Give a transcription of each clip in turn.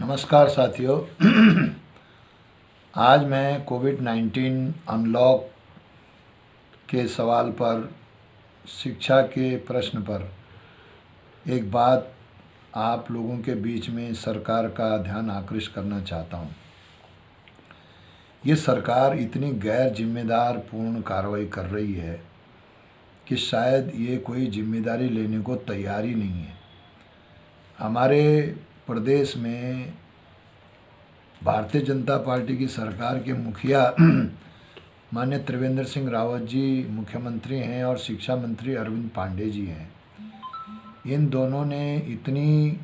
नमस्कार साथियों। आज मैं कोविड-19 अनलॉक के सवाल पर, शिक्षा के प्रश्न पर एक बात आप लोगों के बीच में सरकार का ध्यान आकृष्ट करना चाहता हूँ। ये सरकार इतनी गैर जिम्मेदार पूर्ण कार्रवाई कर रही है कि शायद ये कोई जिम्मेदारी लेने को तैयार ही नहीं है। हमारे प्रदेश में भारतीय जनता पार्टी की सरकार के मुखिया माननीय त्रिवेंद्र सिंह रावत जी मुख्यमंत्री हैं और शिक्षा मंत्री अरविंद पांडे जी हैं। इन दोनों ने इतनी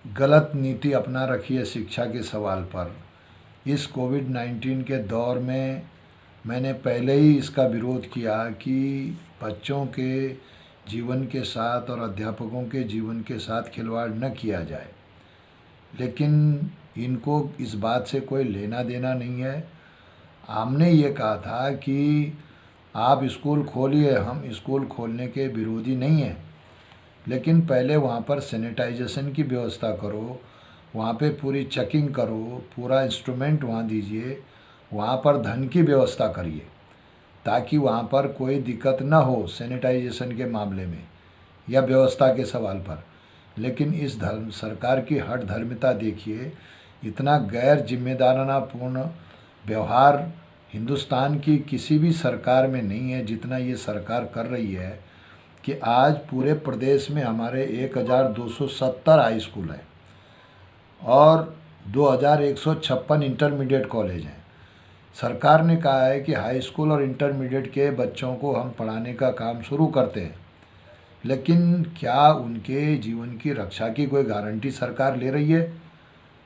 गलत नीति अपना रखी है शिक्षा के सवाल पर। इस कोविड-19 के दौर में मैंने पहले ही इसका विरोध किया कि बच्चों के जीवन के साथ और अध्यापकों के जीवन के साथ खिलवाड़ न किया जाए, लेकिन इनको इस बात से कोई लेना देना नहीं है। हमने ये कहा था कि आप स्कूल खोलिए, हम स्कूल खोलने के विरोधी नहीं हैं, लेकिन पहले वहाँ पर सैनिटाइजेशन की व्यवस्था करो, वहाँ पे पूरी चेकिंग करो, पूरा इंस्ट्रूमेंट वहाँ दीजिए, वहाँ पर धन की व्यवस्था करिए ताकि वहाँ पर कोई दिक्कत न हो सैनिटाइजेशन के मामले में या व्यवस्था के सवाल पर। लेकिन इस सरकार की हठ धर्मिता देखिए, इतना गैर जिम्मेदाराना पूर्ण व्यवहार हिंदुस्तान की किसी भी सरकार में नहीं है जितना ये सरकार कर रही है। कि आज पूरे प्रदेश में हमारे 1270 हाई स्कूल हैं और 2156 इंटरमीडिएट कॉलेज हैं। सरकार ने कहा है कि हाई स्कूल और इंटरमीडिएट के बच्चों को हम पढ़ाने का काम शुरू करते हैं, लेकिन क्या उनके जीवन की रक्षा की कोई गारंटी सरकार ले रही है?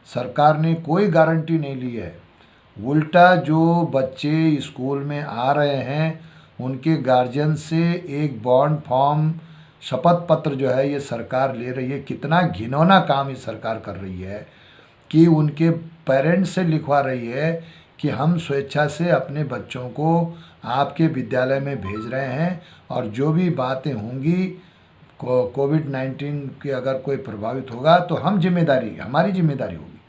सरकार ने कोई गारंटी नहीं ली है। उल्टा जो बच्चे स्कूल में आ रहे हैं उनके गार्जियन से एक बॉन्ड फॉर्म, शपथ पत्र जो है ये सरकार ले रही है। कितना घिनौना काम ये सरकार कर रही है कि उनके पेरेंट्स से लिखवा रही है कि हम स्वेच्छा से अपने बच्चों को आपके विद्यालय में भेज रहे हैं और जो भी बातें होंगी कोविड-19 के अगर कोई प्रभावित होगा तो हमारी जिम्मेदारी होगी।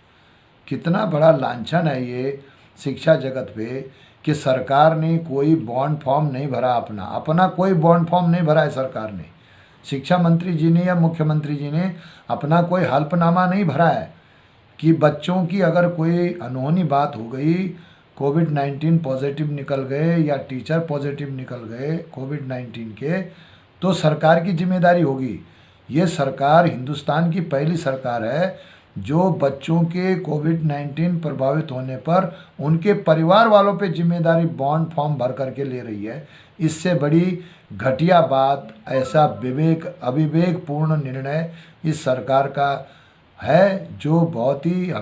कितना बड़ा लांछन है ये शिक्षा जगत पे कि सरकार ने कोई बॉन्ड फॉर्म नहीं भरा, अपना कोई बॉन्ड फॉर्म नहीं भरा है सरकार ने। शिक्षा मंत्री जी ने या मुख्यमंत्री जी ने अपना कोई हल्फनामा नहीं भरा है कि बच्चों की अगर कोई अनहोनी बात हो गई, कोविड-19 पॉजिटिव निकल गए या टीचर पॉजिटिव निकल गए कोविड-19 के, तो सरकार की जिम्मेदारी होगी। ये सरकार हिंदुस्तान की पहली सरकार है जो बच्चों के कोविड-19 प्रभावित होने पर उनके परिवार वालों पे जिम्मेदारी बॉन्ड फॉर्म भर करके ले रही है। इससे बड़ी घटिया बात, ऐसा अविवेकपूर्ण निर्णय इस सरकार का है जो बहुत ही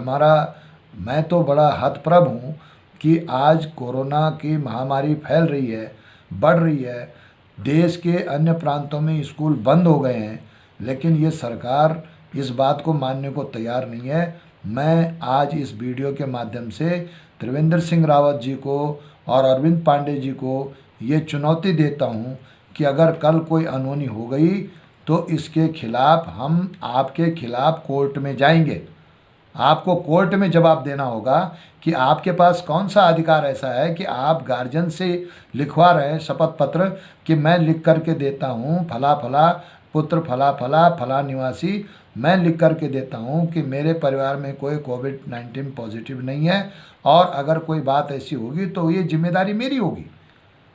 मैं तो बड़ा हतप्रभ हूँ कि आज कोरोना की महामारी फैल रही है, बढ़ रही है। देश के अन्य प्रांतों में स्कूल बंद हो गए हैं, लेकिन ये सरकार इस बात को मानने को तैयार नहीं है। मैं आज इस वीडियो के माध्यम से त्रिवेंद्र सिंह रावत जी को और अरविंद पांडे जी को ये चुनौती देता हूँ कि अगर कल कोई अनहोनी हो गई तो इसके खिलाफ हम आपके खिलाफ कोर्ट में जाएंगे। आपको कोर्ट में जवाब देना होगा कि आपके पास कौन सा अधिकार ऐसा है कि आप गार्जियन से लिखवा रहे हैं शपथ पत्र कि मैं लिख करके देता हूँ फला फला पुत्र फला फला फला निवासी, मैं लिख करके देता हूँ कि मेरे परिवार में कोई कोविड-19 पॉजिटिव नहीं है और अगर कोई बात ऐसी होगी तो ये जिम्मेदारी मेरी होगी।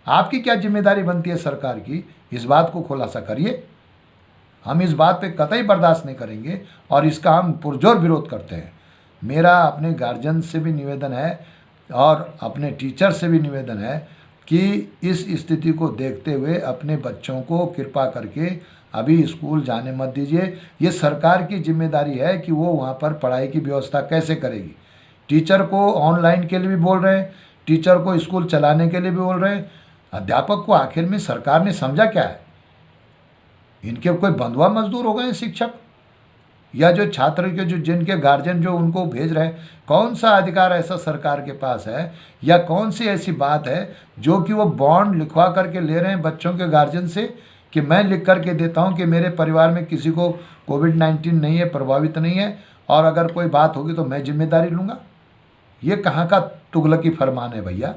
आपकी क्या जिम्मेदारी बनती है सरकार की? इस बात को खुलासा करिए। हम इस बात पे कतई बर्दाश्त नहीं करेंगे और इसका हम पुरजोर विरोध करते हैं। मेरा अपने गार्जियन से भी निवेदन है और अपने टीचर से भी निवेदन है कि इस स्थिति को देखते हुए अपने बच्चों को कृपा करके अभी स्कूल जाने मत दीजिए। ये सरकार की जिम्मेदारी है कि वो वहाँ पर पढ़ाई की व्यवस्था कैसे करेगी। टीचर को ऑनलाइन के लिए भी बोल रहे हैं, टीचर को स्कूल चलाने के लिए भी बोल रहे हैं। अध्यापक को आखिर में सरकार ने समझा क्या है? इनके कोई बंधुआ मजदूर हो गए हैं शिक्षक या जो छात्र के जिनके गार्जियन जो उनको भेज रहे हैं? कौन सा अधिकार ऐसा सरकार के पास है या कौन सी ऐसी बात है जो कि वो बॉन्ड लिखवा करके ले रहे हैं बच्चों के गार्जियन से कि मैं लिख करके देता हूं कि मेरे परिवार में किसी को कोविड-19 नहीं है, प्रभावित नहीं है, और अगर कोई बात होगी तो मैं जिम्मेदारी लूँगा। ये कहाँ का तुगलकी फरमान है भैया।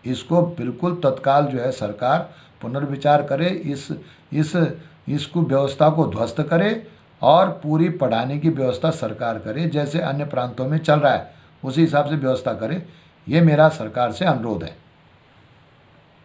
इसको बिल्कुल तत्काल जो है सरकार पुनर्विचार करे, इस इसको व्यवस्था को ध्वस्त करे और पूरी पढ़ाने की व्यवस्था सरकार करे, जैसे अन्य प्रांतों में चल रहा है उसी हिसाब से व्यवस्था करे। ये मेरा सरकार से अनुरोध है।